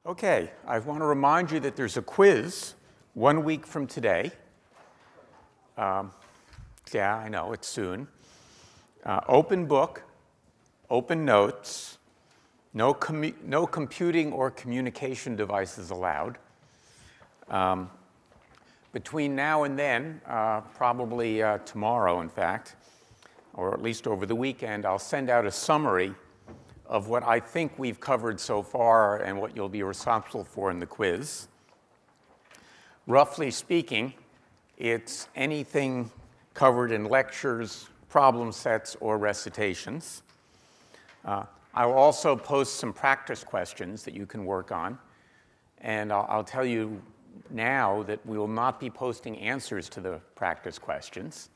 Okay, I want to remind you that there's a quiz 1 week from today. Yeah, I know, it's soon. Open book, open notes, no computing or communication devices allowed. Between now and then, probably tomorrow, in fact, or at least over the weekend, I'll send out a summary of what I think we've covered so far and what you'll be responsible for in the quiz. Roughly speaking, it's anything covered in lectures, problem sets, or recitations. I'll also post some practice questions that you can work on. And I'll tell you now that we will not be posting answers to the practice questions.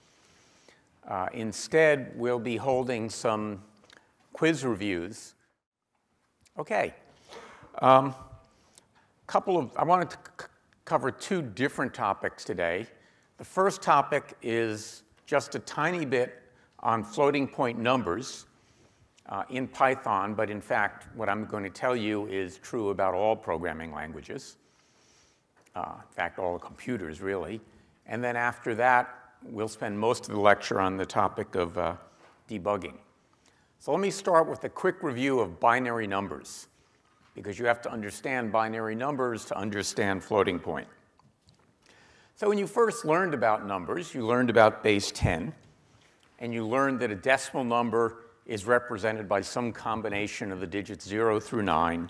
Instead, we'll be holding some quiz reviews. Okay. I wanted to cover two different topics today. The first topic is just a tiny bit on floating point numbers in Python, but in fact, what I'm going to tell you is true about all programming languages. In fact, all the computers, really. And then after that, we'll spend most of the lecture on the topic of debugging. So let me start with a quick review of binary numbers, because you have to understand binary numbers to understand floating point. So when you first learned about numbers, you learned about base 10, and you learned that a decimal number is represented by some combination of the digits 0 through 9.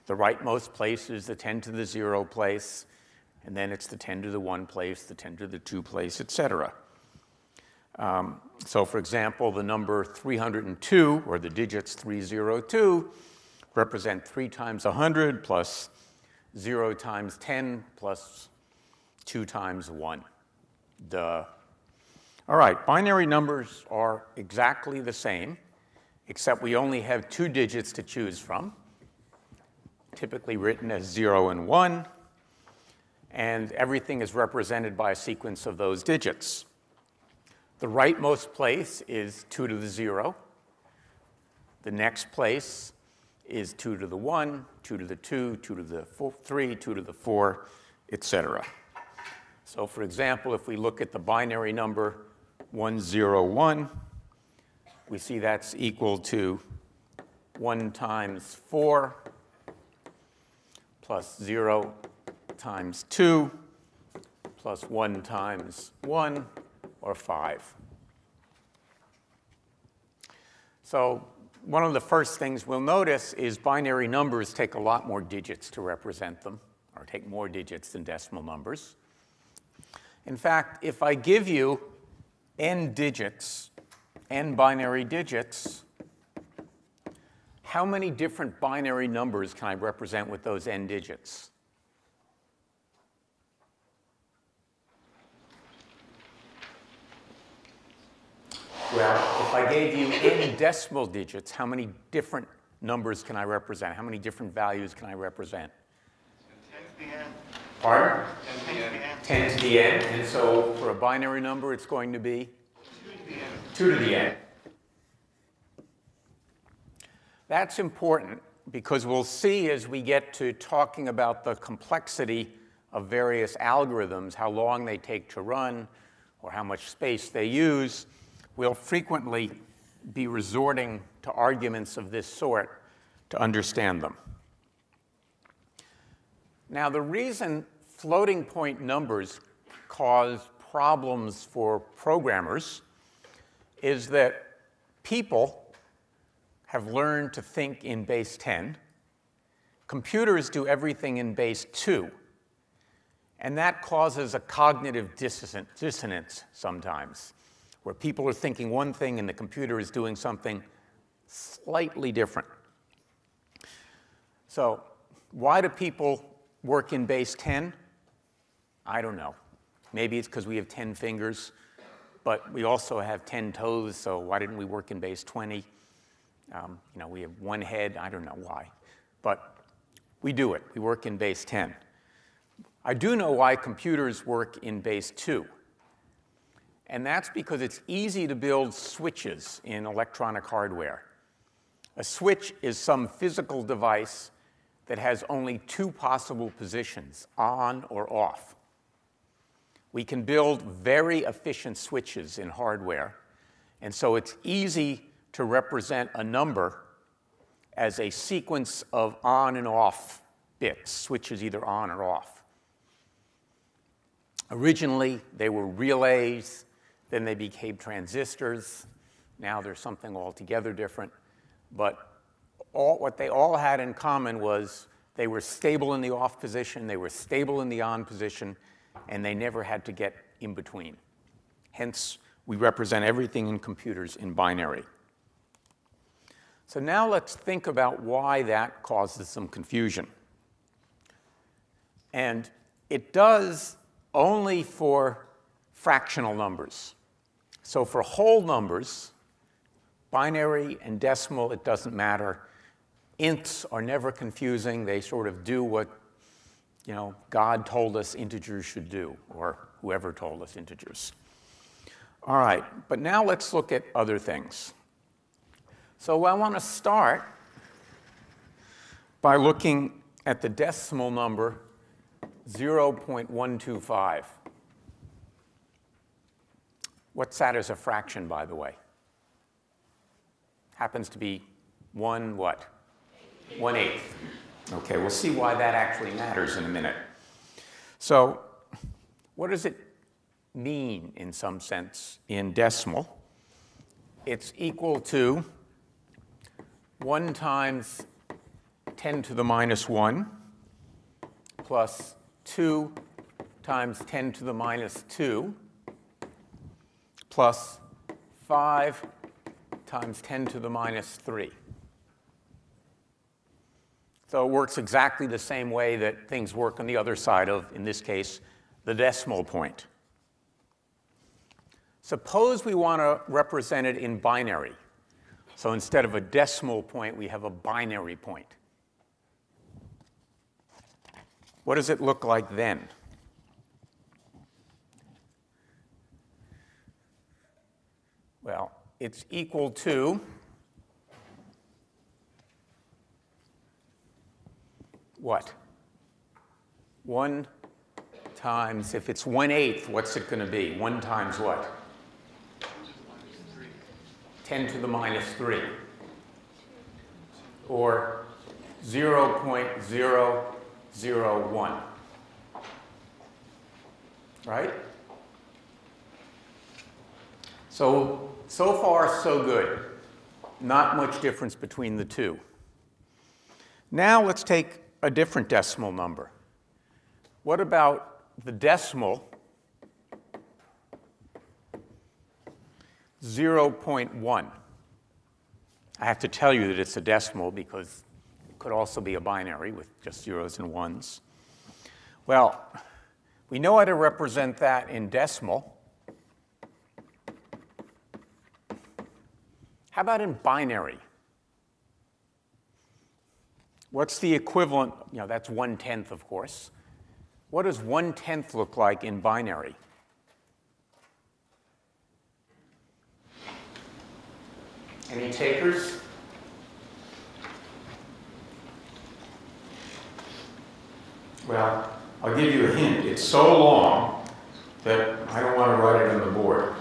The rightmost place is the 10 to the 0 place, and then it's the 10 to the 1 place, the 10 to the 2 place, etc. So for example, the number 302, or the digits 302, represent 3 times 100 plus 0 times 10 plus 2 times 1. Duh. All right, binary numbers are exactly the same, except we only have 2 digits to choose from, typically written as 0 and 1, and everything is represented by a sequence of those digits. The rightmost place is 2 to the 0. The next place is 2 to the 1, 2 to the 2, 2 to the 3, 2 to the 4, etc. So for example, if we look at the binary number 101, we see that's equal to 1 times 4 plus 0 times 2 plus 1 times 1, or 5. So one of the first things we'll notice is binary numbers take a lot more digits to represent them, or take more digits than decimal numbers. In fact, if I give you n digits, n binary digits, how many different binary numbers can I represent with those n digits? Well, if I gave you n decimal digits, how many different numbers can I represent? How many different values can I represent? 10 to the n. Pardon? 10 to the n. 10 to the n. And so for a binary number, it's going to be? 2 to the n. 2 to the n. That's important because we'll see as we get to talking about the complexity of various algorithms, how long they take to run, or how much space they use. We'll frequently be resorting to arguments of this sort to understand them. Now, the reason floating point numbers cause problems for programmers is that people have learned to think in base 10. Computers do everything in base 2. And that causes a cognitive dissonance sometimes, where people are thinking one thing and the computer is doing something slightly different. So why do people work in base 10? I don't know. Maybe it's because we have 10 fingers, but we also have 10 toes, so why didn't we work in base 20? We have 1 head. I don't know why. But we do it. We work in base 10. I do know why computers work in base 2. And that's because it's easy to build switches in electronic hardware. A switch is some physical device that has only two possible positions, on or off. We can build very efficient switches in hardware, and so it's easy to represent a number as a sequence of on and off bits, switches either on or off. Originally, they were relays, then they became transistors. Now they're something altogether different. But what they all had in common was they were stable in the off position, they were stable in the on position, and they never had to get in between. Hence, we represent everything in computers in binary. So now let's think about why that causes some confusion. And it does only for fractional numbers. So for whole numbers, binary and decimal, it doesn't matter. Ints are never confusing. They sort of do what, God told us integers should do, or whoever told us integers. All right, but now let's look at other things. So I want to start by looking at the decimal number 0.125. What's that as a fraction, by the way? Happens to be 1 what? 1/8. Okay, we'll see why that actually matters in a minute. So what does it mean, in some sense, in decimal? It's equal to 1 times 10 to the minus 1 plus 2 times 10 to the minus 2 plus 5 times 10 to the minus 3. So it works exactly the same way that things work on the other side of, in this case, the decimal point. Suppose we want to represent it in binary. So instead of a decimal point, we have a binary point. What does it look like then? Well, it's equal to what? 1 times, if it's 1/8, what's it going to be? 1 times what? 10 to the minus 3. Or 0.001. Right? So far, so good. Not much difference between the two. Now let's take a different decimal number. What about the decimal 0.1? I have to tell you that it's a decimal because it could also be a binary with just zeros and ones. Well, we know how to represent that in decimal. How about in binary? What's the equivalent? That's 1/10, of course. What does 1/10 look like in binary? Any takers? Well, I'll give you a hint. It's so long that I don't want to write it on the board.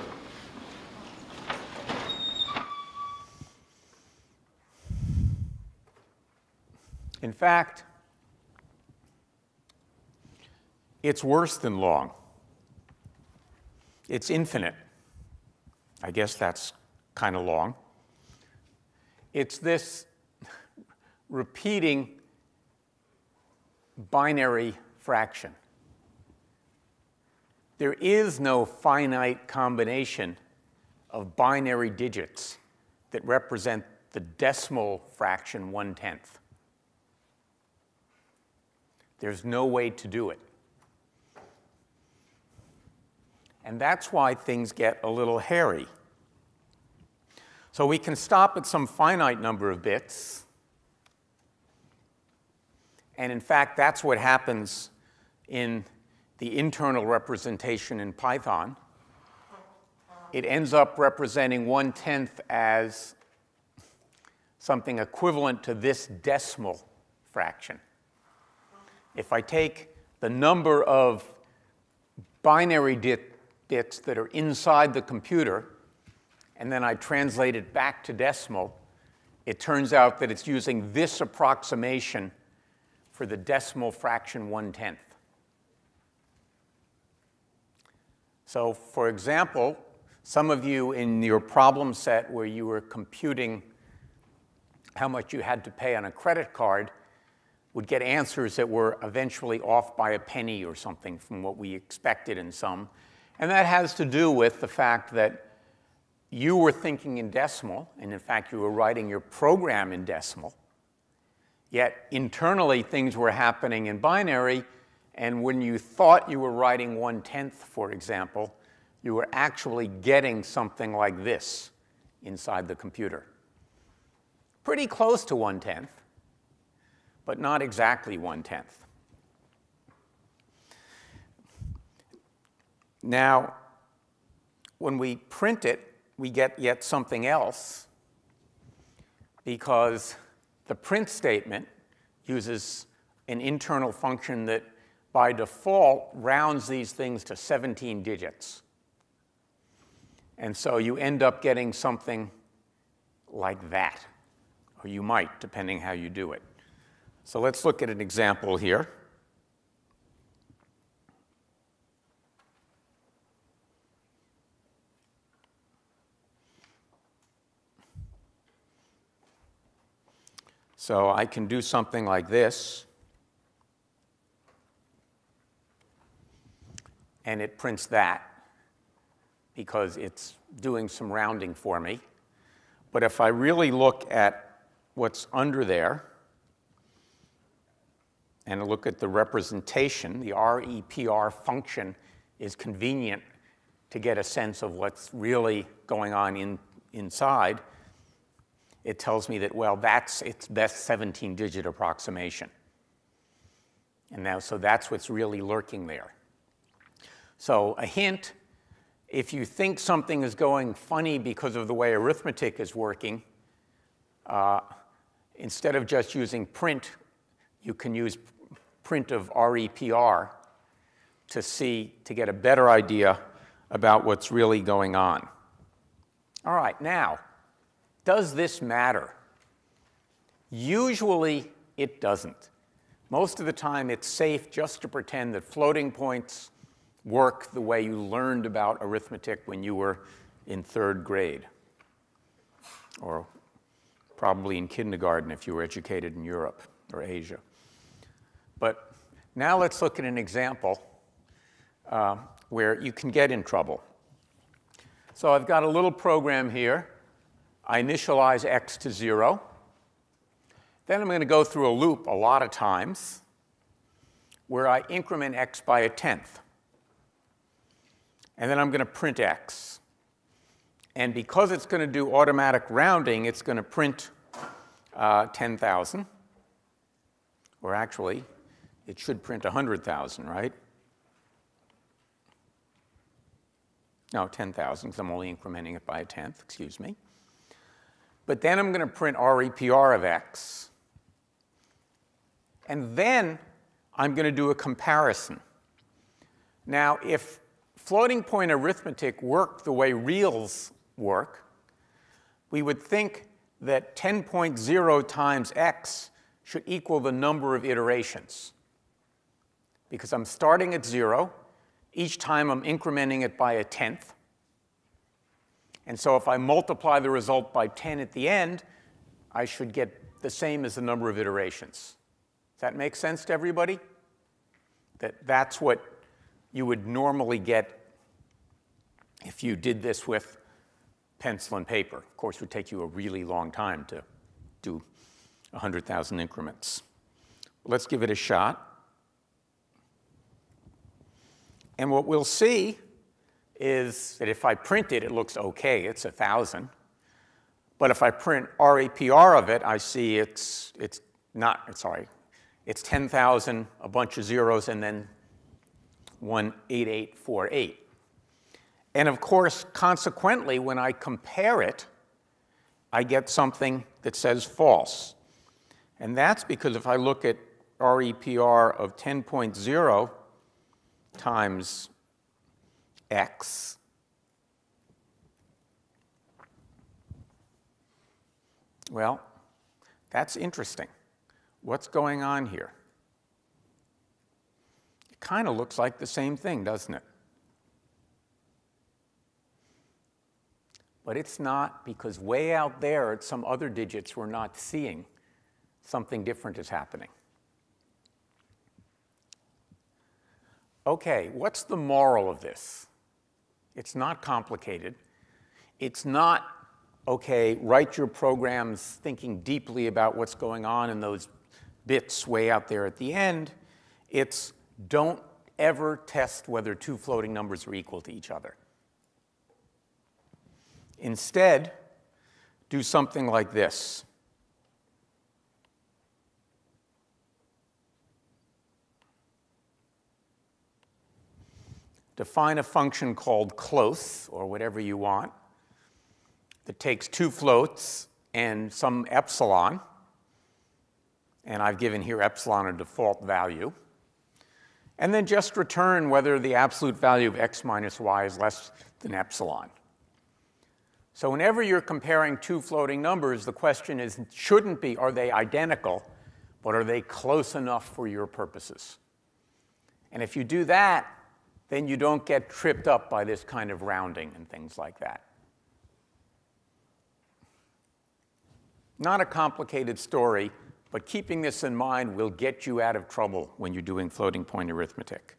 In fact, it's worse than long. It's infinite. I guess that's kind of long. It's this repeating binary fraction. There is no finite combination of binary digits that represent the decimal fraction 1/10. There's no way to do it. And that's why things get a little hairy. So we can stop at some finite number of bits. And in fact, that's what happens in the internal representation in Python. It ends up representing 1/10 as something equivalent to this decimal fraction. if I take the number of binary bits that are inside the computer, and then I translate it back to decimal, it turns out that it's using this approximation for the decimal fraction 1/10. So for example, some of you in your problem set where you were computing how much you had to pay on a credit card would get answers that were eventually off by a penny or something from what we expected in some. And that has to do with the fact that you were thinking in decimal, and in fact you were writing your program in decimal, yet internally things were happening in binary, and when you thought you were writing 1/10, for example, you were actually getting something like this inside the computer. Pretty close to 1/10, but not exactly 1/10. Now, when we print it, we get yet something else, because the print statement uses an internal function that by default rounds these things to 17 digits. And so you end up getting something like that, or you might, depending how you do it. So let's look at an example here. So I can do something like this, and it prints that because it's doing some rounding for me. But if I really look at what's under there and look at the representation, the REPR function is convenient to get a sense of what's really going on inside. It tells me that, well, that's its best 17-digit approximation. And now, so that's what's really lurking there. So a hint, if you think something is going funny because of the way arithmetic is working, instead of just using print, you can use print of REPR to get a better idea about what's really going on. All right, now, does this matter? Usually, it doesn't. Most of the time, it's safe just to pretend that floating points work the way you learned about arithmetic when you were in 3rd grade, or probably in kindergarten if you were educated in Europe or Asia. But now let's look at an example where you can get in trouble. So I've got a little program here. I initialize x to 0. Then I'm going to go through a loop a lot of times where I increment x by 1/10. And then I'm going to print x. And because it's going to do automatic rounding, it's going to print 10,000. Or actually, it should print 100,000, right? No, 10,000, because I'm only incrementing it by 1/10, excuse me. But then I'm going to print REPR of x. And then I'm going to do a comparison. Now, if floating point arithmetic worked the way reals work, we would think that 10.0 times x should equal the number of iterations. Because I'm starting at 0. Each time I'm incrementing it by 1/10. And so if I multiply the result by 10 at the end, I should get the same as the number of iterations. Does that make sense to everybody? That's what you would normally get if you did this with pencil and paper. Of course, it would take you a really long time to do 100,000 increments. Let's give it a shot. And what we'll see is that if I print it, it looks OK. It's 1,000. But if I print REPR of it, I see it's 10,000, a bunch of zeros, and then 18848. And of course, consequently, when I compare it, I get something that says false. And that's because if I look at REPR of 10.0 times x, well, that's interesting. What's going on here? It kind of looks like the same thing, doesn't it? But it's not, because way out there at some other digits we're not seeing, something different is happening. Okay, what's the moral of this? It's not complicated. It's not, okay, write your programs thinking deeply about what's going on in those bits way out there at the end. It's don't ever test whether two floating numbers are equal to each other. Instead, do something like this. Define a function called close, or whatever you want, that takes two floats and some epsilon. And I've given here epsilon a default value. And then just return whether the absolute value of x minus y is less than epsilon. So whenever you're comparing two floating numbers, the question is, shouldn't be, are they identical, but are they close enough for your purposes? And if you do that, then you don't get tripped up by this kind of rounding and things like that. Not a complicated story, but keeping this in mind will get you out of trouble when you're doing floating point arithmetic.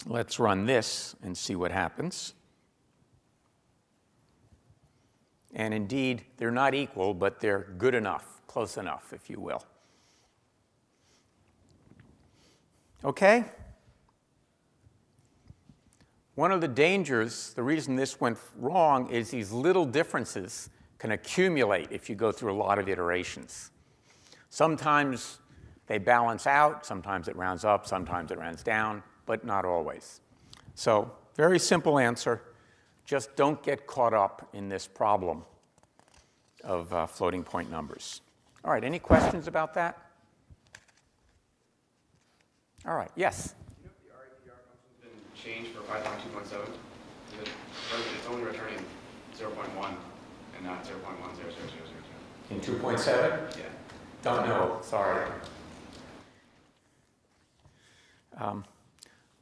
Let's run this and see what happens. And indeed, they're not equal, but they're good enough, close enough, if you will. Okay? One of the dangers, the reason this went wrong, is these little differences can accumulate if you go through a lot of iterations. Sometimes they balance out, sometimes it rounds up, sometimes it rounds down, but not always. So, very simple answer. Just don't get caught up in this problem of floating point numbers. All right, any questions about that? All right, yes? Do you know if the REPR function's been changed for 5.2.7? It's only returning 0.1 and not 0.1000002. In 2.7? Yeah. Don't know, sorry.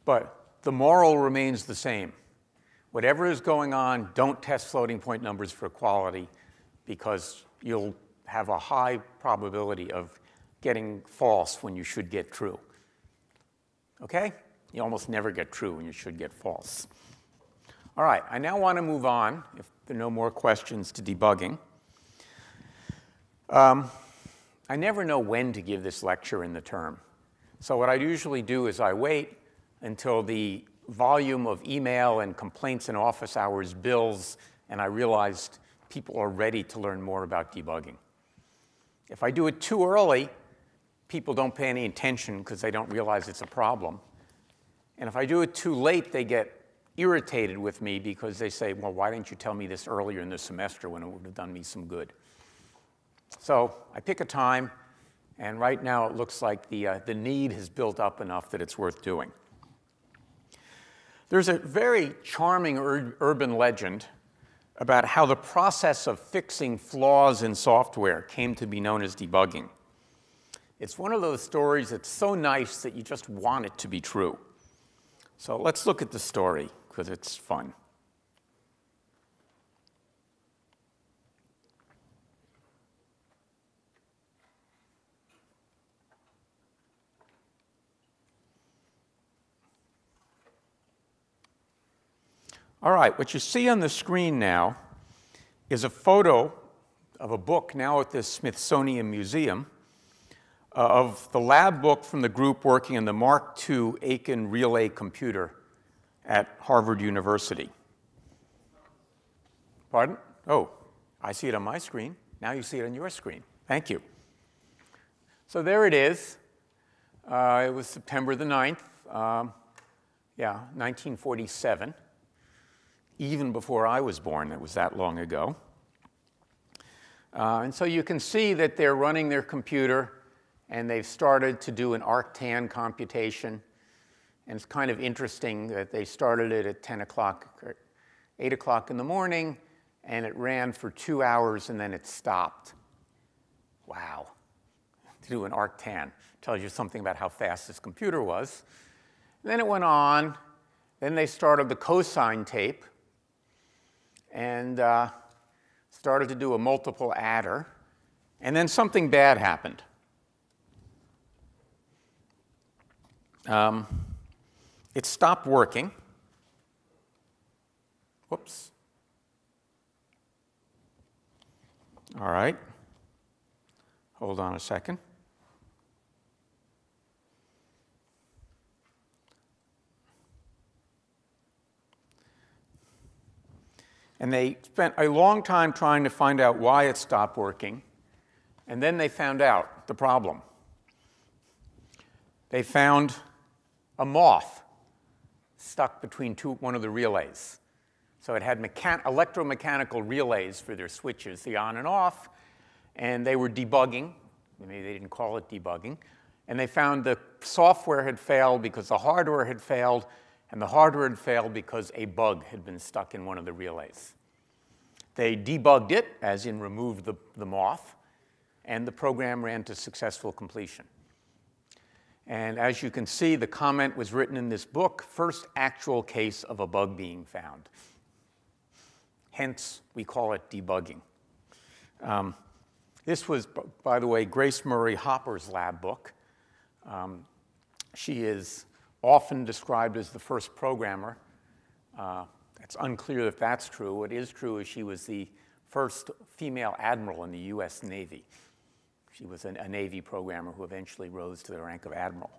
But the moral remains the same. Whatever is going on, don't test floating point numbers for quality, because you'll have a high probability of getting false when you should get true. Okay? You almost never get true when you should get false. All right, I now want to move on, if there are no more questions, to debugging. I never know when to give this lecture in the term. So what I usually do is I wait until the volume of email and complaints and office hours builds, and I realized people are ready to learn more about debugging. If I do it too early, people don't pay any attention because they don't realize it's a problem. And if I do it too late, they get irritated with me because they say, well, why didn't you tell me this earlier in the semester when it would have done me some good? So I pick a time, and right now it looks like the need has built up enough that it's worth doing. There's a very charming urban legend about how the process of fixing flaws in software came to be known as debugging. It's one of those stories that's so nice that you just want it to be true. So let's look at the story, because it's fun. All right, what you see on the screen now is a photo of a book now at the Smithsonian Museum of the lab book from the group working on the Mark II Aiken relay computer at Harvard University. Pardon? Oh, I see it on my screen. Now you see it on your screen. Thank you. So there it is. It was September the 9th, 1947. Even before I was born, it was that long ago. And so you can see that they're running their computer, and they've started to do an arctan computation. And it's kind of interesting that they started it at 10 o'clock or 8 o'clock in the morning, and it ran for 2 hours, and then it stopped. Wow. To do an arctan tells you something about how fast this computer was. And then it went on. Then they started the cosine tape and started to do a multiple adder. And then something bad happened. It stopped working. Whoops. All right. Hold on a second. And they spent a long time trying to find out why it stopped working. And then they found out the problem. They found a moth stuck between one of the relays. So it had electromechanical relays for their switches, the on and off, and they were debugging. Maybe they didn't call it debugging. And they found the software had failed because the hardware had failed, and the hardware had failed because a bug had been stuck in one of the relays. They debugged it, as in removed the moth, and the program ran to successful completion. And as you can see, the comment was written in this book, first actual case of a bug being found. Hence, we call it debugging. This was, by the way, Grace Murray Hopper's lab book. She is often described as the first programmer. It's unclear if that's true. What is true is she was the first female admiral in the US Navy. She was a Navy programmer who eventually rose to the rank of admiral.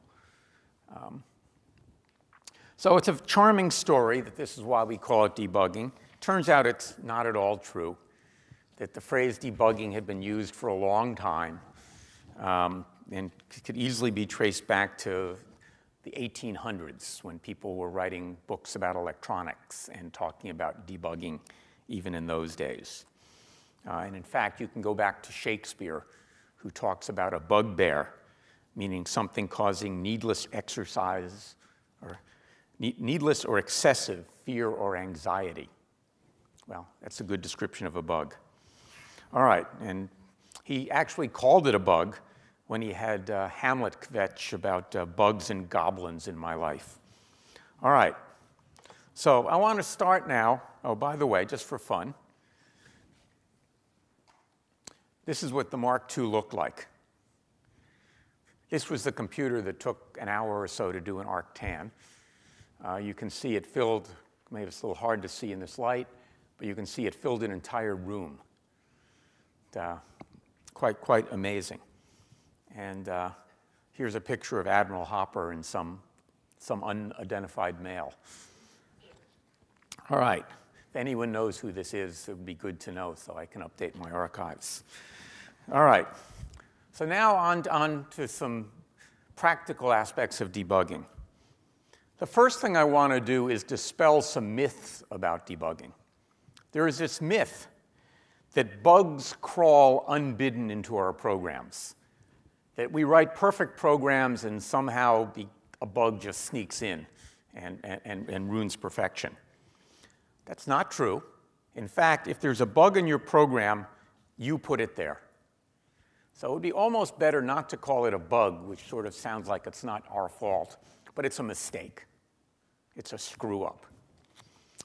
So it's a charming story that this is why we call it debugging. Turns out it's not at all true, that the phrase debugging had been used for a long time and could easily be traced back to the 1800s when people were writing books about electronics and talking about debugging even in those days. And in fact, you can go back to Shakespeare, who talks about a bugbear, meaning something causing needless exercise or needless or excessive fear or anxiety. Well, that's a good description of a bug. All right, and he actually called it a bug when he had Hamlet kvetch about bugs and goblins in my life. All right, so I want to start now. Oh, by the way, just for fun, this is what the Mark II looked like. This was the computer that took an hour or so to do an arctan. You can see it filled, maybe it's a little hard to see in this light, but you can see it filled an entire room. Quite amazing. And here's a picture of Admiral Hopper and some unidentified male. All right. If anyone knows who this is, it would be good to know so I can update my archives. All right. So now on to some practical aspects of debugging. The first thing I want to do is dispel some myths about debugging. There is this myth that bugs crawl unbidden into our programs, that we write perfect programs and somehow a bug just sneaks in and ruins perfection. That's not true. In fact, if there's a bug in your program, you put it there. So it would be almost better not to call it a bug, which sort of sounds like it's not our fault, but it's a mistake. It's a screw-up.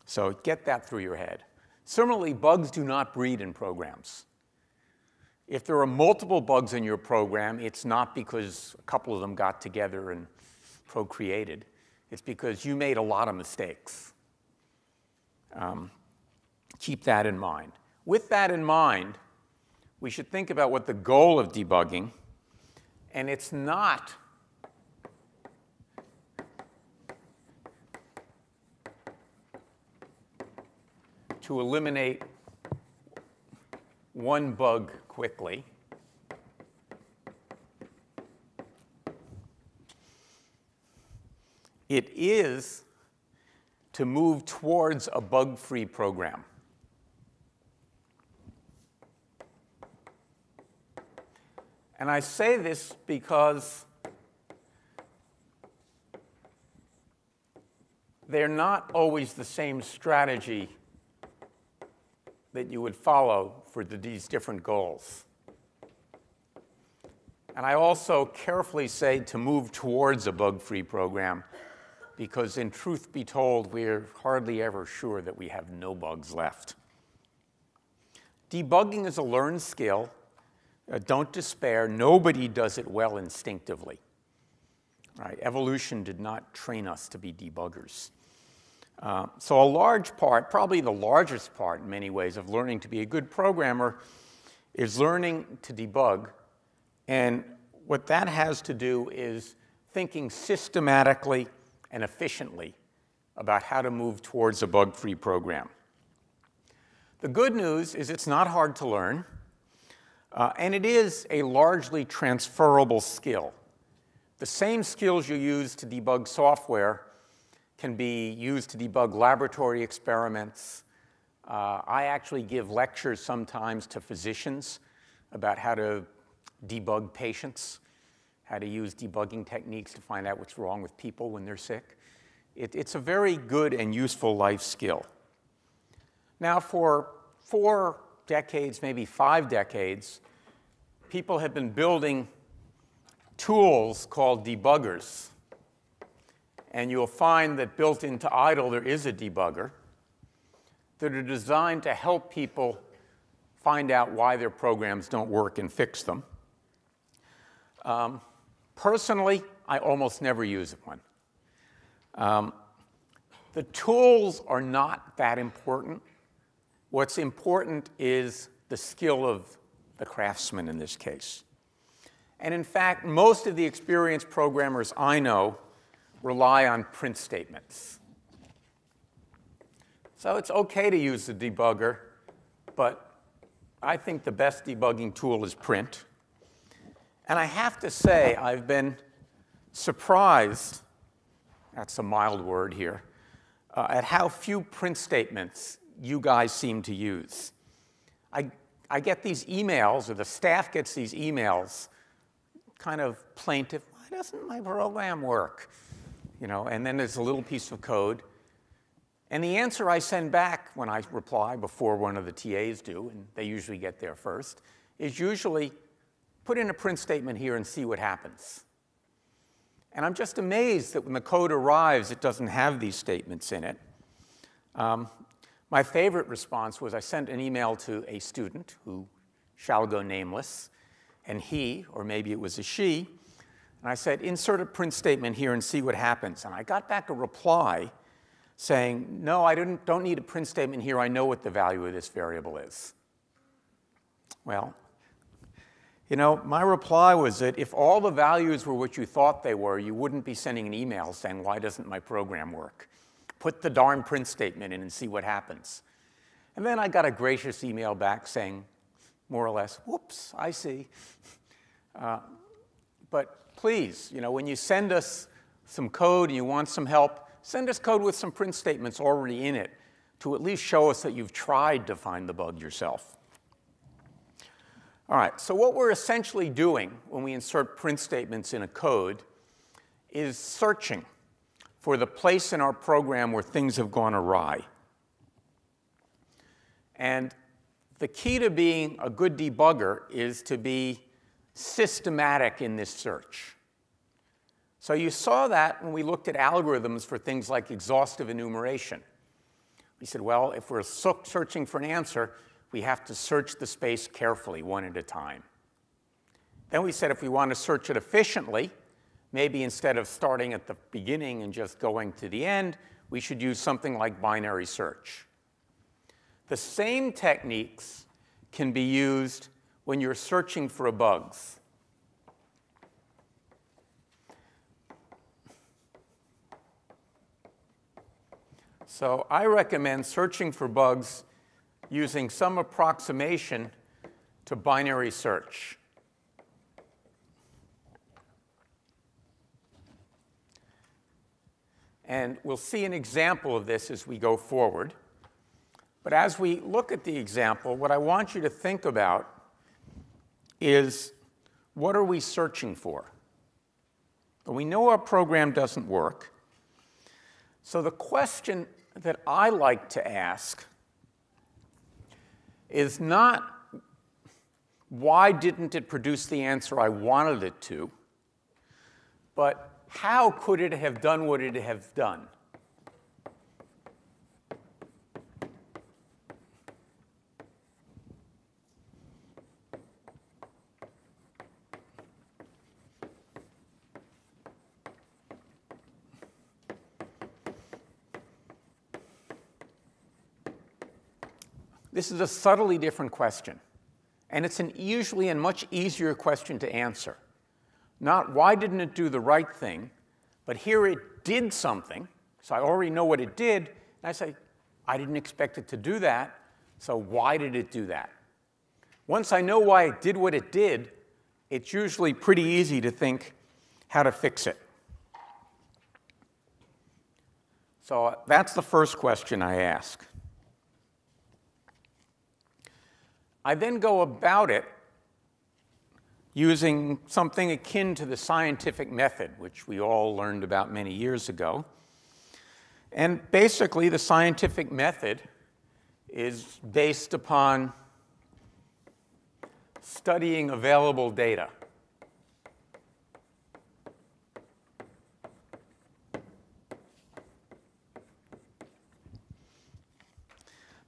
So get that through your head. Similarly, bugs do not breed in programs. If there are multiple bugs in your program, it's not because a couple of them got together and procreated. It's because you made a lot of mistakes. Keep that in mind. With that in mind, we should think about what the goal of debugging, and it's not to eliminate one bug quickly. It is to move towards a bug-free program. And I say this because they're not always the same strategy that you would follow for these different goals. And I also carefully say to move towards a bug-free program, because in truth be told, we're hardly ever sure that we have no bugs left. Debugging is a learned skill. Don't despair. Nobody does it well instinctively. Right? Evolution did not train us to be debuggers. So a large part, probably the largest part in many ways, of learning to be a good programmer is learning to debug. And what that has to do is thinking systematically and efficiently about how to move towards a bug-free program. The good news is it's not hard to learn, and it is a largely transferable skill. The same skills you use to debug software can be used to debug laboratory experiments. I actually give lectures sometimes to physicians about how to debug patients, how to use debugging techniques to find out what's wrong with people when they're sick. It's a very good and useful life skill. Now, for 4 decades, maybe 5 decades, people have been building tools called debuggers. And you'll find that built into IDLE there is a debugger that are designed to help people find out why their programs don't work and fix them. Personally, I almost never use one. The tools are not that important. What's important is the skill of the craftsman in this case. And in fact, most of the experienced programmers I know rely on print statements. So it's okay to use the debugger, but I think the best debugging tool is print. And I have to say, I've been surprised, that's a mild word here, at how few print statements you guys seem to use. I get these emails, or the staff gets these emails, kind of plaintive, why doesn't my program work? You know, and then there's a little piece of code. And the answer I send back when I reply before one of the TAs do, and they usually get there first, is usually, put in a print statement here and see what happens. And I'm just amazed that when the code arrives, it doesn't have these statements in it. My favorite response was I sent an email to a student who shall go nameless, and he, or maybe it was a she, and I said, insert a print statement here and see what happens. And I got back a reply saying, no, I don't need a print statement here. I know what the value of this variable is. Well, you know, my reply was that if all the values were what you thought they were, you wouldn't be sending an email saying, why doesn't my program work? Put the darn print statement in and see what happens. And then I got a gracious email back saying, more or less, whoops, I see. But please, you know, when you send us some code and you want some help, send us code with some print statements already in it to at least show us that you've tried to find the bug yourself. All right, so what we're essentially doing when we insert print statements in a code is searching for the place in our program where things have gone awry. And the key to being a good debugger is to be systematic in this search. So you saw that when we looked at algorithms for things like exhaustive enumeration. We said, well, if we're searching for an answer, we have to search the space carefully, one at a time. Then we said if we want to search it efficiently, maybe instead of starting at the beginning and just going to the end, we should use something like binary search. The same techniques can be used when you're searching for bugs. So I recommend searching for bugs using some approximation to binary search. And we'll see an example of this as we go forward. But as we look at the example, what I want you to think about is what are we searching for? Well, we know our program doesn't work. So the question that I like to ask is not why didn't it produce the answer I wanted it to, but how could it have done what it have done? This is a subtly different question, and it's usually a much easier question to answer. Not why didn't it do the right thing, but here it did something, so I already know what it did, and I say, I didn't expect it to do that, so why did it do that? Once I know why it did what it did, it's usually pretty easy to think how to fix it. So that's the first question I ask. I then go about it using something akin to the scientific method, which we all learned about many years ago. And basically, the scientific method is based upon studying available data.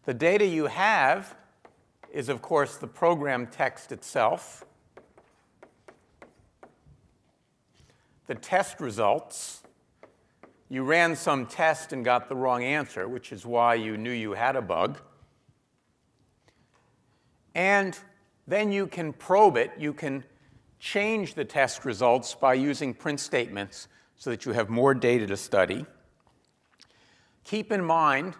The data you have is, of course, the program text itself, the test results. You ran some test and got the wrong answer, which is why you knew you had a bug. And then you can probe it. You can change the test results by using print statements so that you have more data to study. Keep in mind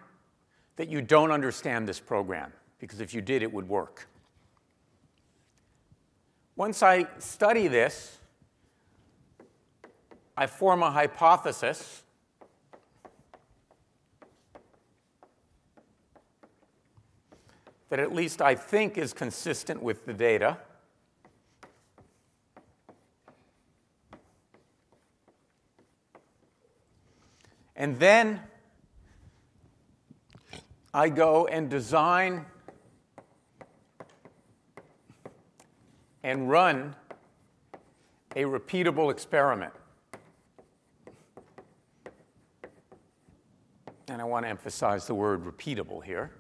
that you don't understand this program, because if you did, it would work. Once I study this, I form a hypothesis that at least I think is consistent with the data. And then I go and design and run a repeatable experiment. And I want to emphasize the word repeatable here.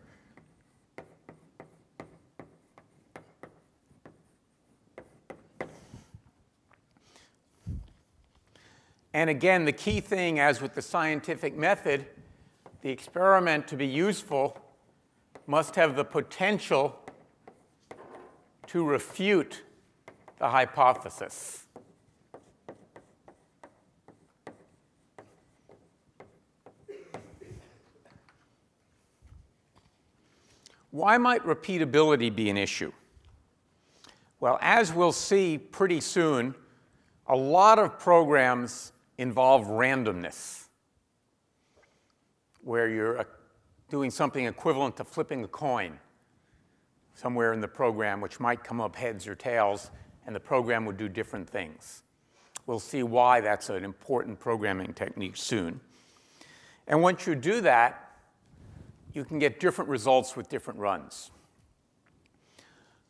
And again, the key thing, as with the scientific method, the experiment to be useful must have the potential to refute the hypothesis. Why might repeatability be an issue? Well, as we'll see pretty soon, a lot of programs involve randomness, where you're doing something equivalent to flipping a coin somewhere in the program, which might come up heads or tails, and the program would do different things. We'll see why that's an important programming technique soon. And once you do that, you can get different results with different runs.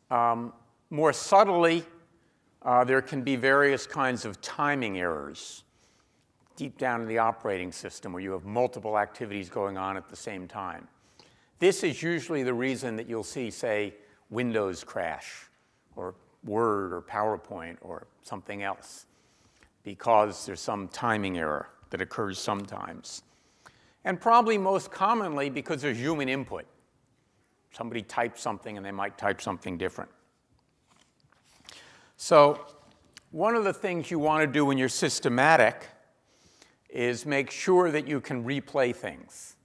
More subtly, there can be various kinds of timing errors deep down in the operating system where you have multiple activities going on at the same time. This is usually the reason that you'll see, say, Windows crash, or Word, or PowerPoint, or something else, because there's some timing error that occurs sometimes. And probably most commonly because there's human input. Somebody types something, and they might type something different. So one of the things you want to do when you're systematic is make sure that you can replay things.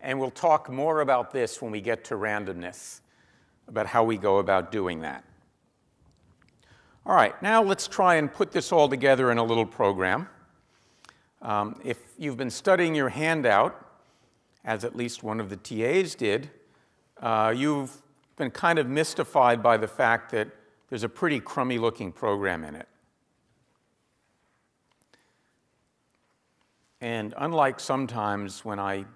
And we'll talk more about this when we get to randomness, about how we go about doing that. All right, now let's try and put this all together in a little program. If you've been studying your handout, as at least one of the TAs did, you've been kind of mystified by the fact that there's a pretty crummy looking program in it. And unlike sometimes when I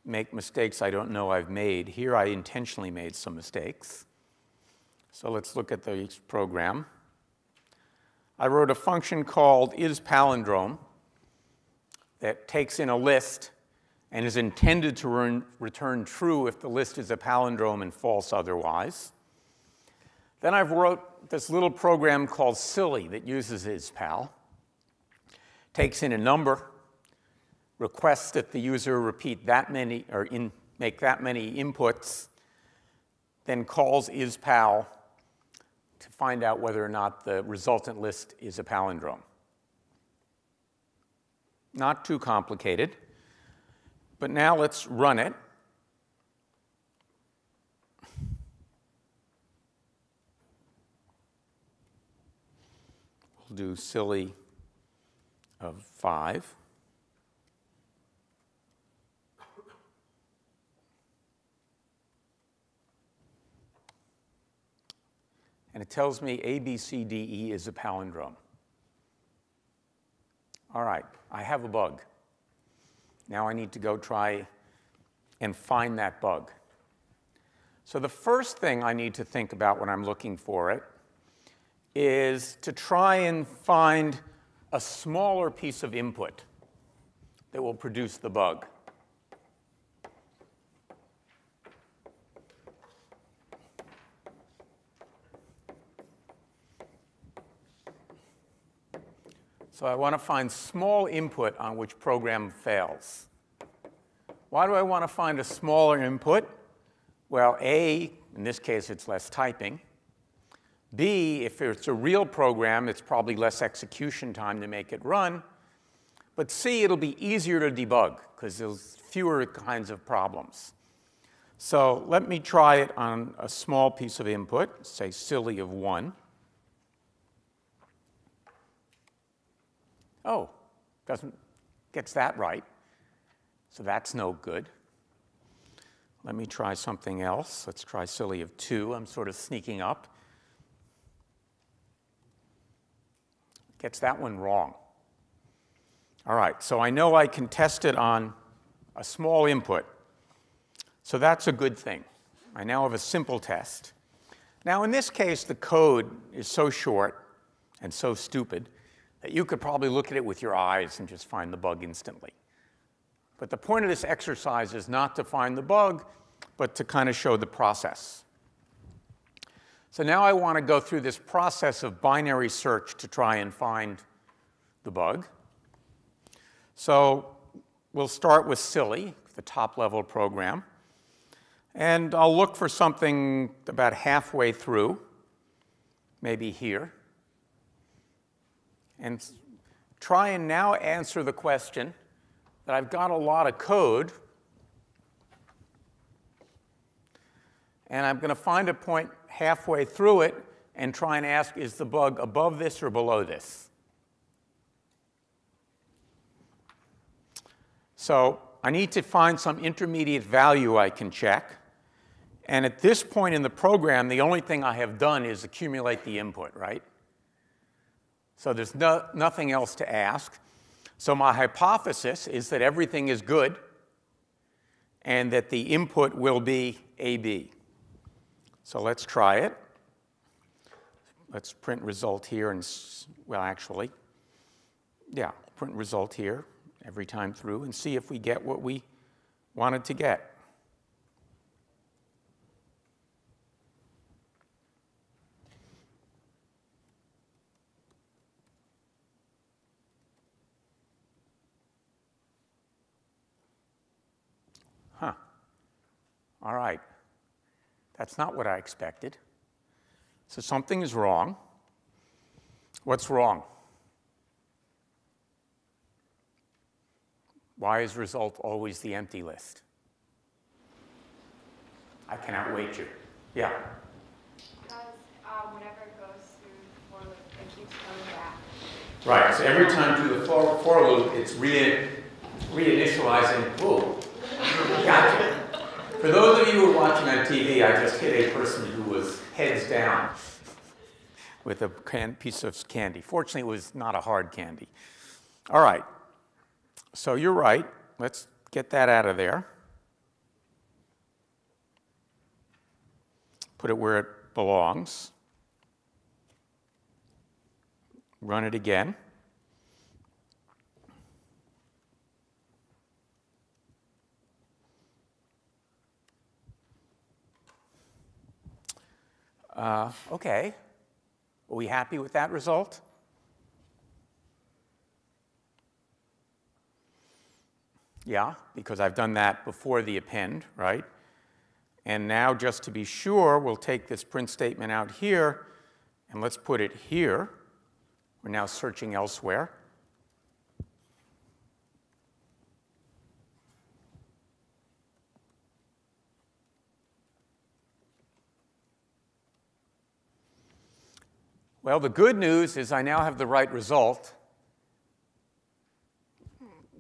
make mistakes I don't know I've made, here I intentionally made some mistakes. So let's look at the program. I wrote a function called isPalindrome that takes in a list and is intended to return true if the list is a palindrome and false otherwise. Then I've wrote this little program called Silly that uses isPal. Takes in a number, requests that the user repeat that many, or make that many inputs, then calls isPal to find out whether or not the resultant list is a palindrome. Not too complicated, but now let's run it. We'll do silly of 5. And it tells me A, B, C, D, E is a palindrome. All right, I have a bug. Now I need to go try and find that bug. So the first thing I need to think about when I'm looking for it is to try and find a smaller piece of input that will produce the bug. So I want to find small input on which program fails. Why do I want to find a smaller input? Well, A, in this case, it's less typing. B, if it's a real program, it's probably less execution time to make it run. But C, it'll be easier to debug because there's fewer kinds of problems. So let me try it on a small piece of input, say silly of 1. Oh, gets that right. So that's no good. Let me try something else. Let's try silly of 2. I'm sort of sneaking up. Gets that one wrong. All right, so I know I can test it on a small input. So that's a good thing. I now have a simple test. Now in this case, the code is so short and so stupid that you could probably look at it with your eyes and just find the bug instantly. But the point of this exercise is not to find the bug, but to kind of show the process. So now I want to go through this process of binary search to try and find the bug. So we'll start with silly, the top-level program. And I'll look for something about halfway through, maybe here. And try and now answer the question that I've got a lot of code, and I'm going to find a point halfway through it and try and ask, is the bug above this or below this? So I need to find some intermediate value I can check. And at this point in the program, the only thing I have done is accumulate the input, right? So there's nothing else to ask. So my hypothesis is that everything is good and that the input will be AB. So let's try it. Let's print result here. And, well, actually, yeah, print result here every time through and see if we get what we wanted to get. Huh. All right. That's not what I expected. So something is wrong. What's wrong? Why is result always the empty list? I cannot wait you. Yeah? Because whenever it goes through the for loop, it keeps coming back. Right, so every time through the for loop, it's reinitializing. Whoa, gotcha. For those of you who are watching on TV, I just hit a person who was heads down. with a piece of candy. Fortunately, it was not a hard candy. All right, so you're right. Let's get that out of there. Put it where it belongs. Run it again. Okay. Are we happy with that result? Yeah, because I've done that before the append, right? And now, just to be sure, we'll take this print statement out here, and let's put it here. We're now searching elsewhere. Well, the good news is I now have the right result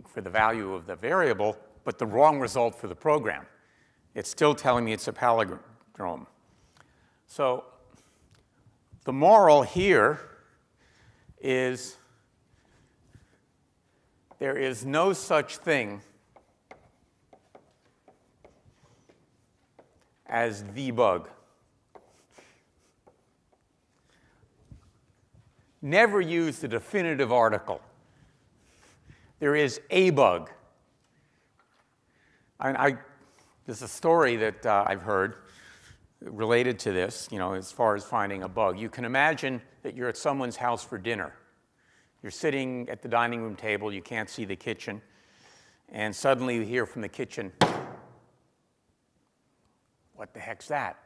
for the value of the variable, but the wrong result for the program. It's still telling me it's a palindrome. So the moral here is there is no such thing as the bug. Never use the definitive article. There is a bug. There's a story that I've heard related to this, as far as finding a bug. You can imagine that you're at someone's house for dinner. You're sitting at the dining room table, you can't see the kitchen, and suddenly you hear from the kitchen, "What the heck's that?"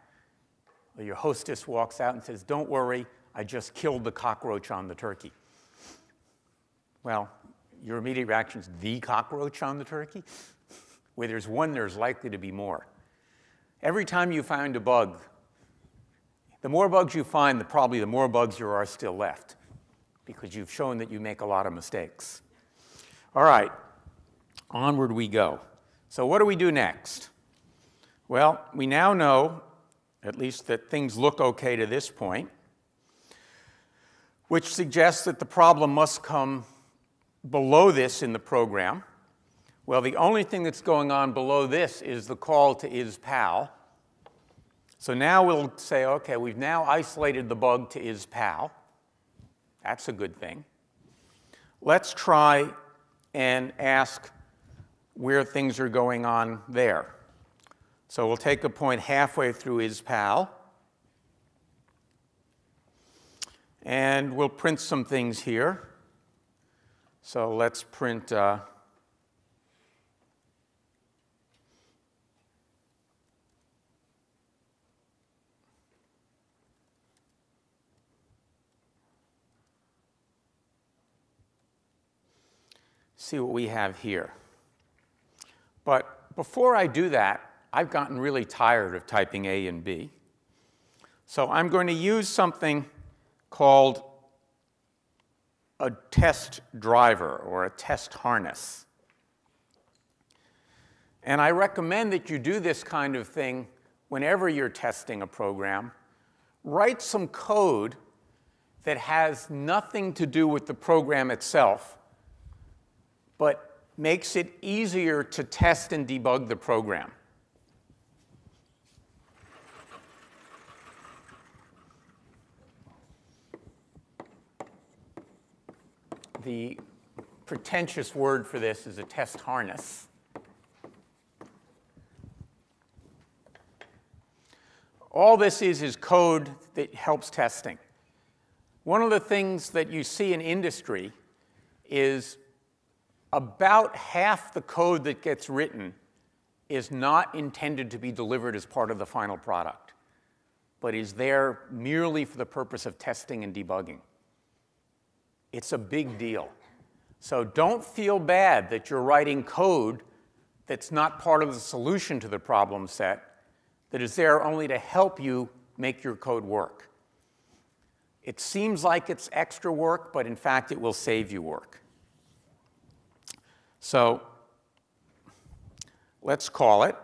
Well, your hostess walks out and says, "Don't worry, I just killed the cockroach on the turkey." Well, your immediate reaction is, the cockroach on the turkey? Where there's one, there's likely to be more. Every time you find a bug, the more bugs you find, probably the more bugs there are still left, because you've shown that you make a lot of mistakes. All right, onward we go. So what do we do next? Well, we now know, at least, that things look okay to this point, which suggests that the problem must come below this in the program. Well, the only thing that's going on below this is the call to isPal. So now we'll say, okay, we've now isolated the bug to isPal. That's a good thing. Let's try and ask where things are going on there. So we'll take a point halfway through isPal, and we'll print some things here. So let's print see what we have here. But before I do that, I've gotten really tired of typing A and B. So I'm going to use something called a test driver or a test harness. And I recommend that you do this kind of thing whenever you're testing a program. Write some code that has nothing to do with the program itself, but makes it easier to test and debug the program. The pretentious word for this is a test harness. All this is code that helps testing. One of the things that you see in industry is about half the code that gets written is not intended to be delivered as part of the final product, but is there merely for the purpose of testing and debugging. It's a big deal. So don't feel bad that you're writing code that's not part of the solution to the problem set, that is there only to help you make your code work. It seems like it's extra work, but in fact, it will save you work. So let's call it.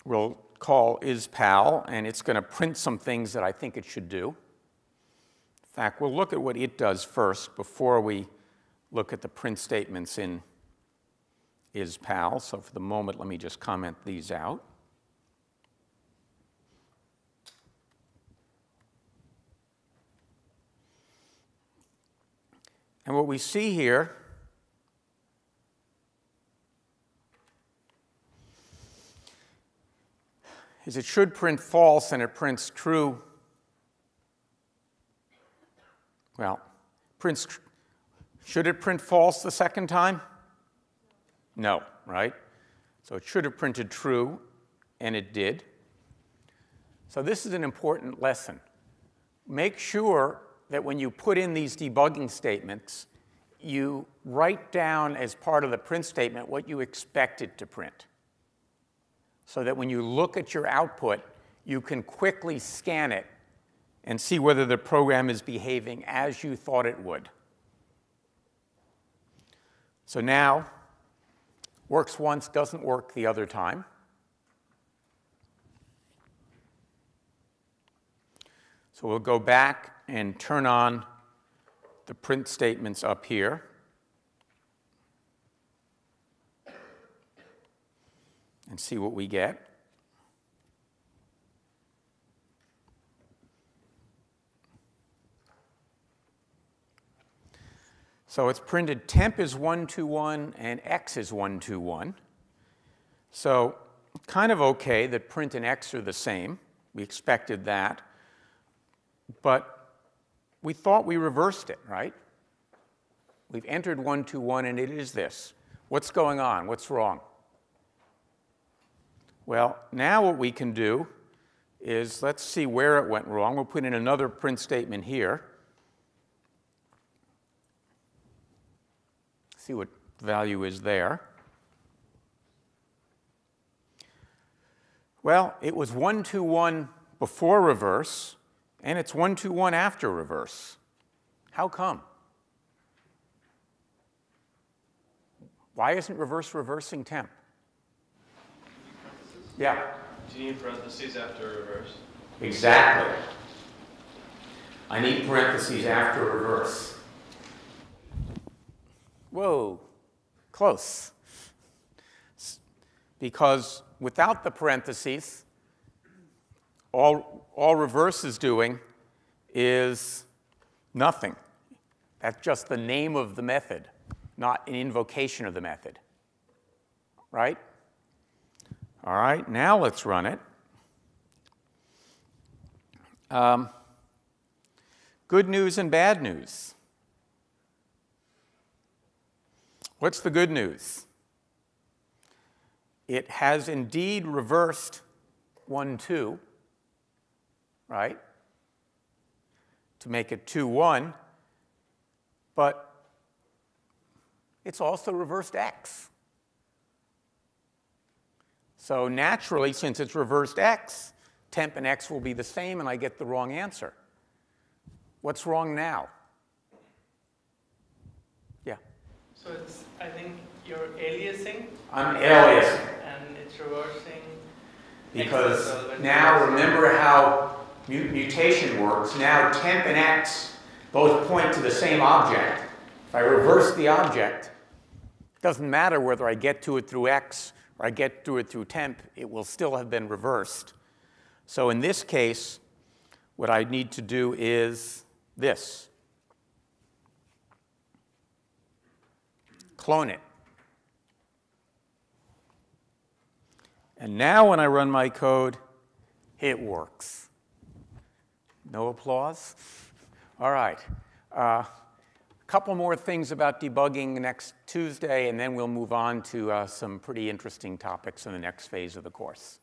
We'll call isPal, and it's going to print some things that I think it should do. In fact, we'll look at what it does first before we look at the print statements in isPal. So for the moment, let me just comment these out. And what we see here is it should print false, and it prints true. Well, should it print false the second time? No, right? So it should have printed true, and it did. So this is an important lesson. Make sure that when you put in these debugging statements, you write down as part of the print statement what you expect it to print, so that when you look at your output, you can quickly scan it and see whether the program is behaving as you thought it would. So now, works once, doesn't work the other time. So we'll go back and turn on the print statements up here. And see what we get. So it's printed temp is 121 and x is 121. So kind of okay that print and x are the same. We expected that. But we thought we reversed it, right? We've entered 121, and it is this. What's going on? What's wrong? Well, now what we can do is let's see where it went wrong. We'll put in another print statement here. See what the value is there. Well, it was 121 before reverse, and it's 121 after reverse. How come? Why isn't reverse reversing temp? Yeah. Do you need parentheses after reverse? Exactly. I need parentheses after reverse. Whoa, close. Because without the parentheses, all reverse is doing is nothing. That's just the name of the method, not an invocation of the method. Right? All right, now let's run it. Good news and bad news. What's the good news? It has indeed reversed 1, 2, right? To make it 2, 1. But it's also reversed x. So naturally, since it's reversed x, temp and x will be the same, and I get the wrong answer. What's wrong now? Yeah? So it's, I think you're aliasing. I'm aliasing. And it's reversing. Because now remember how mutation works. Now temp and x both point to the same object. If I reverse the object, it doesn't matter whether I get to it through x or I get to it through temp, it will still have been reversed. So in this case, what I need to do is this. Clone it. And now when I run my code, it works. No applause? All right. A couple more things about debugging next Tuesday, and then we'll move on to some pretty interesting topics in the next phase of the course.